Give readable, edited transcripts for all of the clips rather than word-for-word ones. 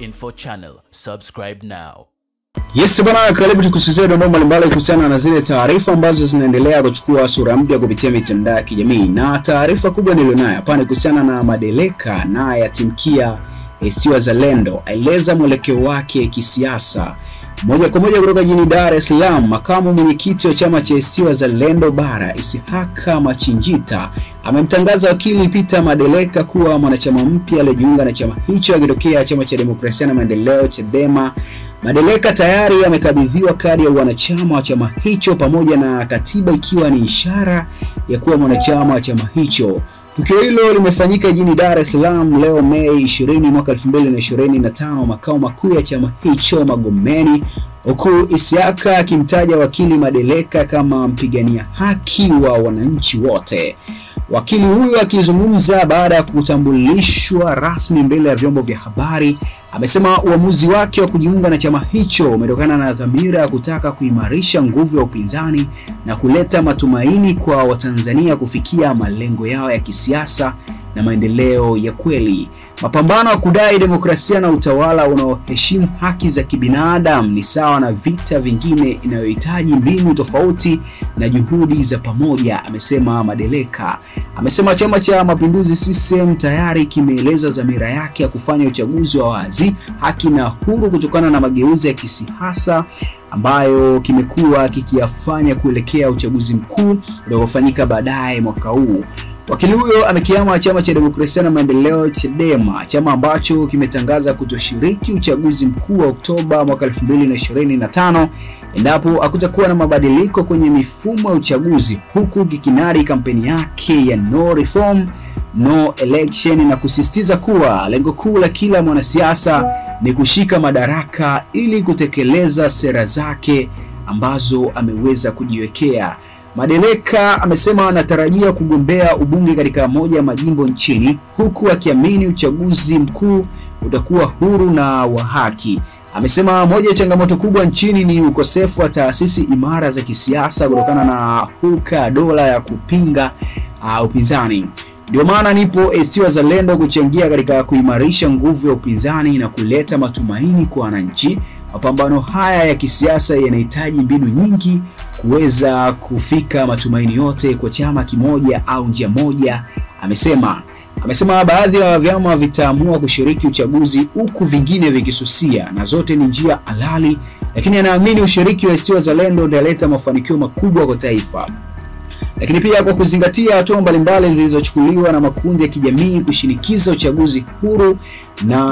Info Channel. Subscribe now. Yes bwana, karibu tukusikie dondoo mbalimbali kuhusiana na zile taarifa ambazo zinaendelea kuchukua sura mpya kupitia mitandao ya kijamii. Na taarifa kubwa nilionayo hapa ni kuhusiana na Madeleka na yatimkia ACT Wazalendo, aeleza mwelekeo wake kisiasa. Moja kwa moja kutoka jijini Dar es Salaam, makamu mwenyekiti wa chama cha ACT Wazalendo Bara, Isihaka Machinjita, amemtangaza wakili Peter Madeleka kuwa mwanachama mpya aliyejiunga na chama hicho akitokea chama cha Demokrasia na Maendeleo Chadema. Madeleka tayari amekabidhiwa kadi ya wanachama wa chama hicho pamoja na katiba, ikiwa ni ishara ya kuwa mwanachama wa chama hicho. Tukio hilo limefanyika jijini Dar es Salaam leo Mei 20 mwaka 2025, makao makuu ya chama hicho Magomeni, huku Isihaka akimtaja wakili Madeleka kama mpigania haki wa wananchi wote. Wakili huyo akizungumza baada ya kutambulishwa rasmi mbele ya vyombo vya habari, amesema uamuzi wake wa kujiunga na chama hicho umetokana na dhamira ya kutaka kuimarisha nguvu ya upinzani na kuleta matumaini kwa Watanzania kufikia malengo yao ya kisiasa na maendeleo ya kweli. Mapambano ya kudai demokrasia na utawala unaoheshimu haki za kibinadamu ni sawa na vita vingine inayohitaji mbinu tofauti na juhudi za pamoja, amesema Madeleka. Amesema Chama cha Mapinduzi CCM tayari kimeeleza dhamira yake ya kufanya uchaguzi wa wazi, haki na huru kutokana na mageuzi ya kisiasa ambayo kimekuwa kikiyafanya kuelekea uchaguzi mkuu utakaofanyika baadaye mwaka huu. Wakili huyo amekiama chama cha Demokrasia na Maendeleo Chadema, chama ambacho kimetangaza kutoshiriki uchaguzi mkuu wa Oktoba mwaka 2025 endapo hakutakuwa na mabadiliko kwenye mifumo ya uchaguzi, huku kikinadi kampeni yake ya no reform no election na kusisitiza kuwa lengo kuu la kila mwanasiasa ni kushika madaraka ili kutekeleza sera zake ambazo ameweza kujiwekea. Madeleka amesema anatarajia kugombea ubunge katika moja ya majimbo nchini, huku akiamini uchaguzi mkuu utakuwa huru na wa haki. Amesema moja ya changamoto kubwa nchini ni ukosefu wa taasisi imara za kisiasa kutokana na hulka dola ya kupinga upinzani. Ndio maana nipo ACT Wazalendo kuchangia katika kuimarisha nguvu ya upinzani na kuleta matumaini kwa wananchi. Mapambano haya ya kisiasa yanahitaji mbinu nyingi kuweza kufika matumaini yote kwa chama kimoja au njia moja, amesema. Amesema baadhi ya vyama vitaamua kushiriki uchaguzi huku vingine vikisusia, na zote ni njia halali, lakini anaamini ushiriki wa ACT Wazalendo utaleta mafanikio makubwa kwa taifa. Lakini pia kwa kuzingatia hatua mbalimbali zilizochukuliwa na makundi ya kijamii kushinikiza uchaguzi huru, na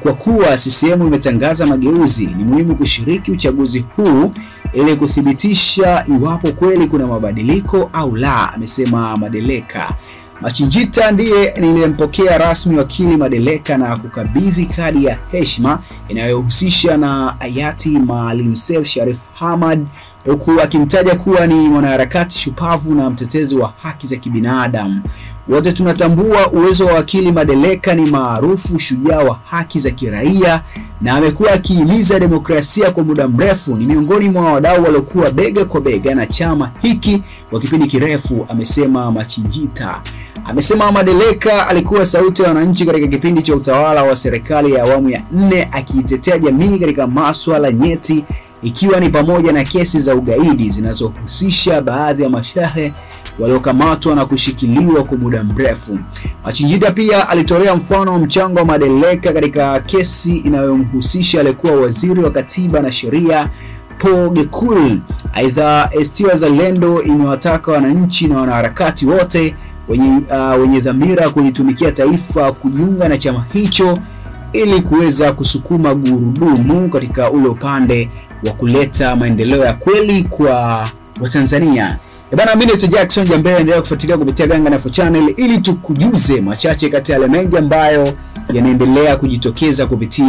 kwa kuwa CCM imetangaza mageuzi, ni muhimu kushiriki uchaguzi huu ili kuthibitisha iwapo kweli kuna mabadiliko au la, amesema Madeleka. Machinjita ndiye niliyempokea rasmi wakili Madeleka na kukabidhi kadi ya heshima inayohusisha na hayati Maalim Seif Sharif Hamad, huku akimtaja kuwa ni mwanaharakati shupavu na mtetezi wa haki za kibinadamu. Wote tunatambua uwezo wa wakili Madeleka, ni maarufu shujaa wa haki za kiraia na amekuwa akihimiza demokrasia kwa muda mrefu. Ni miongoni mwa wadau waliokuwa bega kwa bega na chama hiki kwa kipindi kirefu, amesema Machinjita. Amesema Madeleka alikuwa sauti ya wananchi katika kipindi cha utawala wa serikali ya awamu ya 4, akiitetea jamii katika masuala nyeti, ikiwa ni pamoja na kesi za ugaidi zinazohusisha baadhi ya mashehe waliokamatwa na kushikiliwa kwa muda mrefu. Machinjita pia alitolea mfano wa mchango wa Madeleka katika kesi inayomhusisha aliyekuwa waziri wa katiba na sheria Paul Gekul. Aidha, ACT Wazalendo imewataka wananchi na wanaharakati wote wenye dhamira kulitumikia taifa kujiunga na chama hicho ili kuweza kusukuma gurudumu katika ule upande wa kuleta maendeleo ya kweli kwa Watanzania. Bana, mimi ni Jackson Jambe, endelea kufuatilia kupitia Ganga Info Channel ili tukujuze machache kati ya yale mengi ambayo yanaendelea kujitokeza kupitia